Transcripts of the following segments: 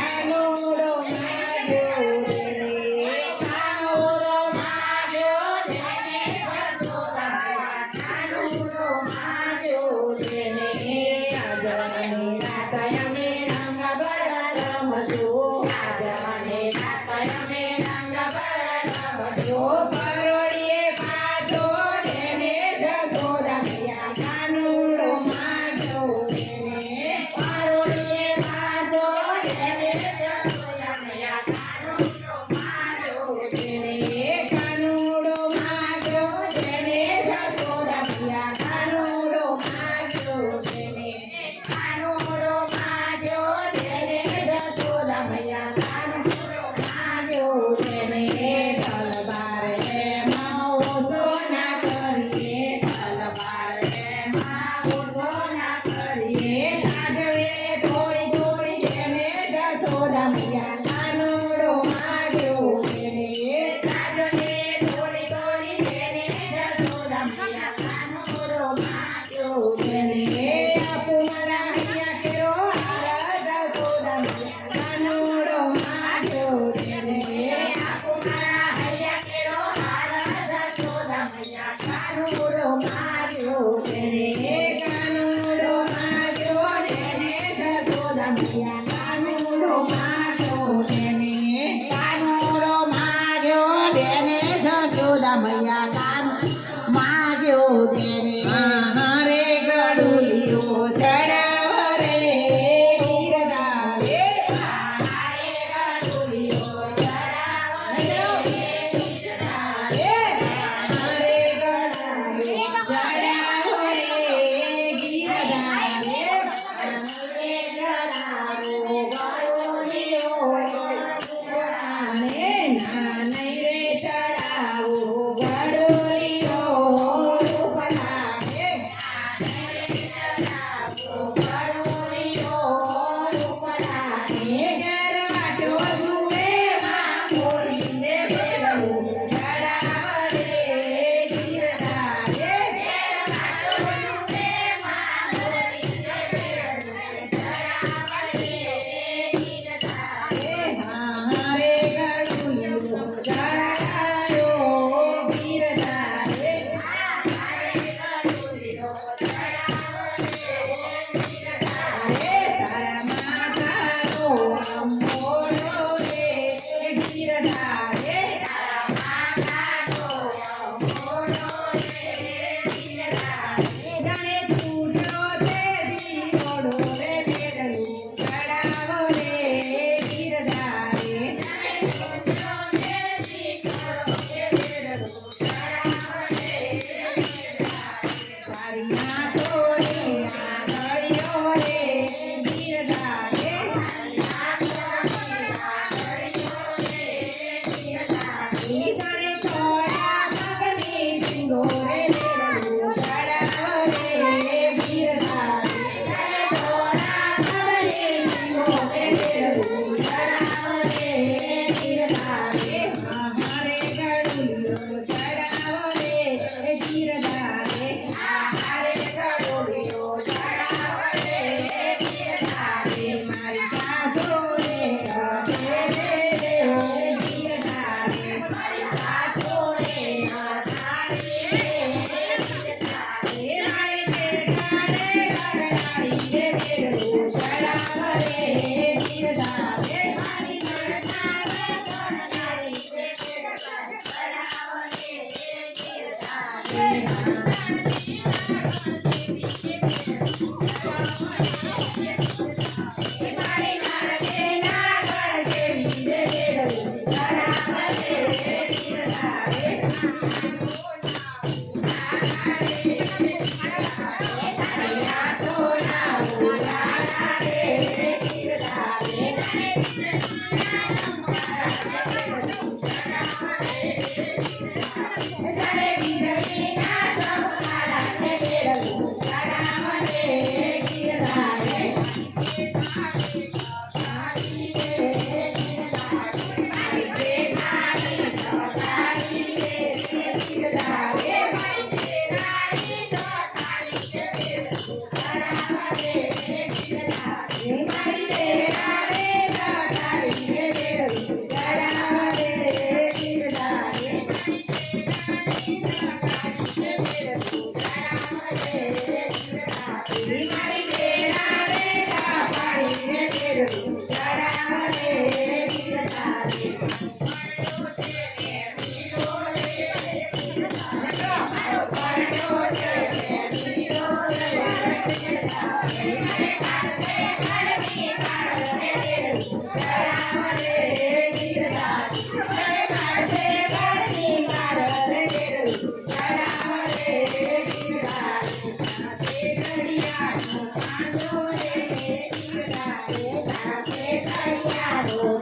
કાનુડો માગ્યો રે કાનુડો માગ્યો જેને જશોદા કાનુડો માગ્યો જેને આજ અને રાત અમે રંગ બળ રમશું આજ અને રાત અમે રંગ બળ રમશું પરોળીએ પાછો જેને જશોદા મૈયા કાનુડો માગ્યો જેને પરોળીએ પાછો જેને જશોદા મૈયા કાનુડો માગ્યો જેને કાનુડો માગ્યો જેને જશોદા મૈયા કાનુડો માગ્યો જેને કાનુડો માગ્યો જેને જશોદા મૈયા કાનુડો માગ્યો જેને તલવાર એમાં ઓછો ના કરીએ તલવાર એમાં ઓછો ના કરીએ કાઢવે થોડી થોડી જેને જશોદા મૈયા કાનુડો માગ્યો જેને કાઢવે થોડી થોડી જેને જશોદા મૈયા કાનુડો માગ્યો જેને આપુ મારા હૈયા કેરો હાર જશોદા મૈયા કાનુડો માગ્યો જેને આપુ મારા હૈયા કેરો હાર જશોદા મૈયા કાનુડો માગ્યો જેને કાનુડો માગ્યો જેને જશોદા મૈયા કાનુડો માગ્યો જેને કાનુડો માગ્યો જેને જશોદા મૈયા કાનુડો માગ્યો જેને હારે ગડુલિયો ચડાવ રે ગીરધાર રે હારે ગડુલિયો ચડાવ રે ગીરધાર રે હારે ગડુલિયો ચડાવ રે ગીરધાર રે હારે ચડાવો ગડુલિયો રૂપડાને નાનઈ રે ચડાવો ગડુલિયો રૂપડાને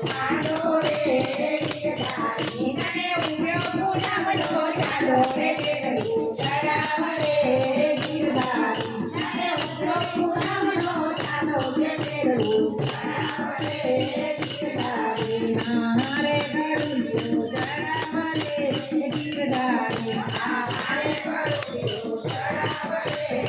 પાડો રે ગીરધારી અને ઉગ્યો પૂનમનો ચાંદો રે કેળું તરાવ રે ગીરધારી અને ઉગ્યો પૂનમનો ચાંદો રે કેળું તરાવ રે ગીરધારી મારે ગળું તરાવ રે ગીરધારી મારે ગળું તરાવ રે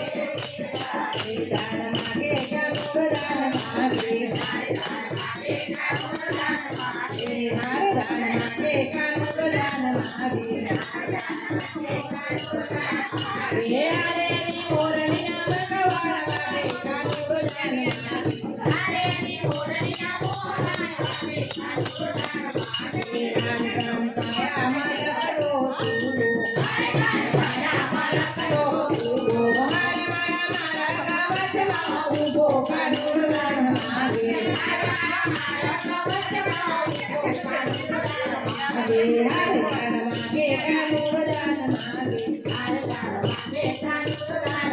ગીરધારી દાન માગે ગળું દાન માગે મારે દાન માગે ગળું દાન માગે મારે દાન માગે ગળું દાન માગે હે હરે ની મોરણી ના ભગવાન વાગે ગળું દાન માગે હરે ની મોરણી ના ભગવાન વાગે ગળું દાન માગે રામ રામ કાયા મારા કરો તુલો મારા મારા કરો તુલો મારા મારા ગાવતમાં ઉભો ગળું દાન માગે મારા મારા ગાવતમાં ઉભો ગળું દાન માગે હરે દાન માગે ગળું દાન માગે હરે દાન માગે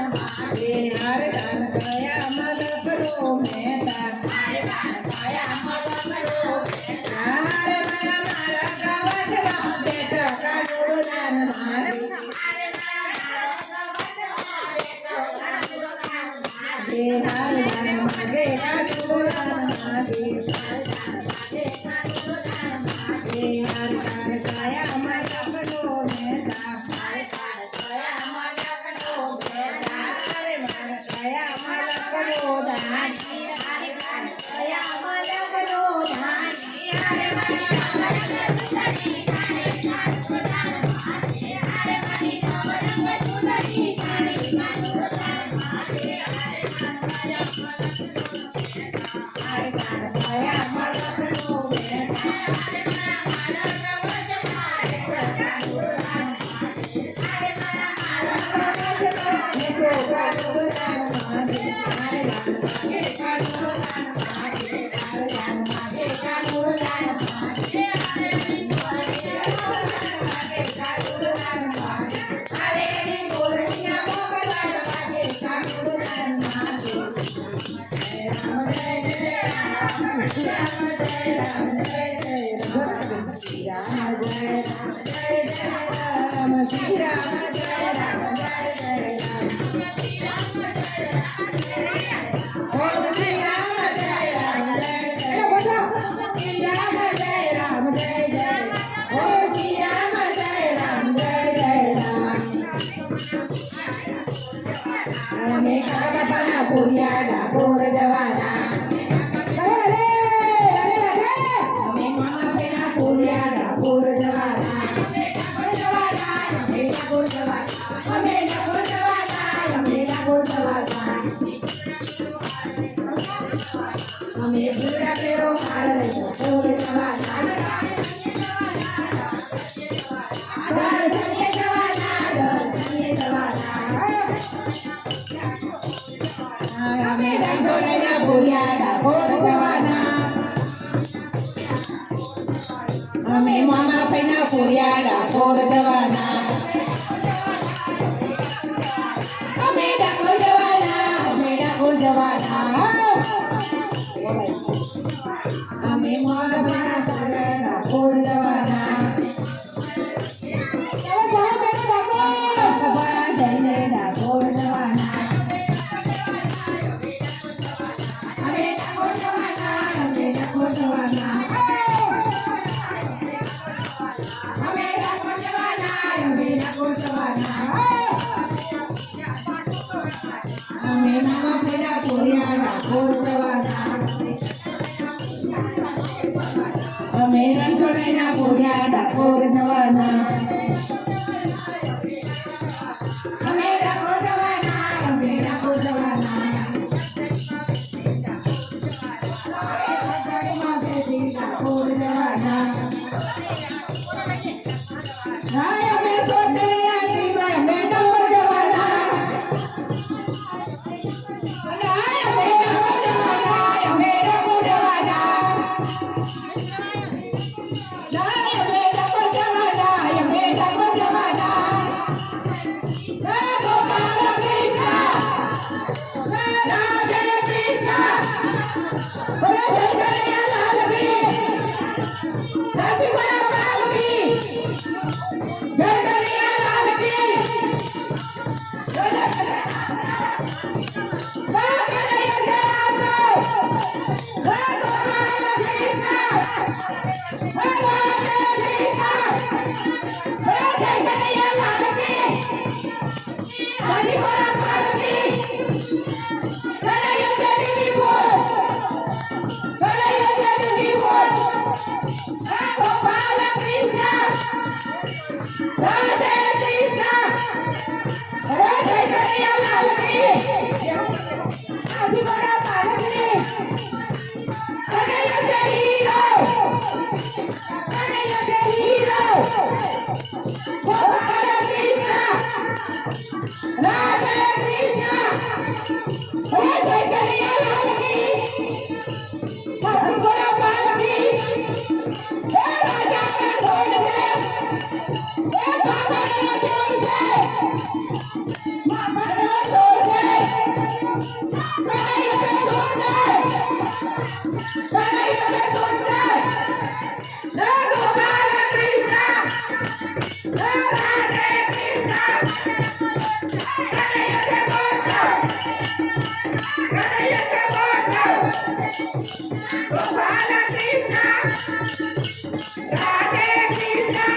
ગળું દાન માગે હરે દાન કયા મલ કરો મેતા હરે દાન કયા મલ કરો મેતા હરે મારા મારા ગાવતમાં બેઠા ગળું દાન માગે હરે હરે દાન માગે ગળું દાન માગે હરે દાન કયા મલ કરો મેતા હરે દાન કયા મલ કરો મેતા હરે મારા કયા મલ કરો દાની હરે દાન કયા મલ કરો દાની હરે મારા Puriada, por jawara. Ame mama pena puriada, por jawara. Ame pura pero mala, por jawara. Ame mama pena puriada, por jawara. Ame dakul jawara, ame dakul jawara. Ame mama pena puriada, por jawara. Ame mama pena puriada, por jawara. Ame ranchona puriada, por jawara. Ame dakul jawara, ame dakul jawara. Por jawara. Ay, ame sote arriba, ame dakul jawara. Krishna, Krishna, Radhe Krishna,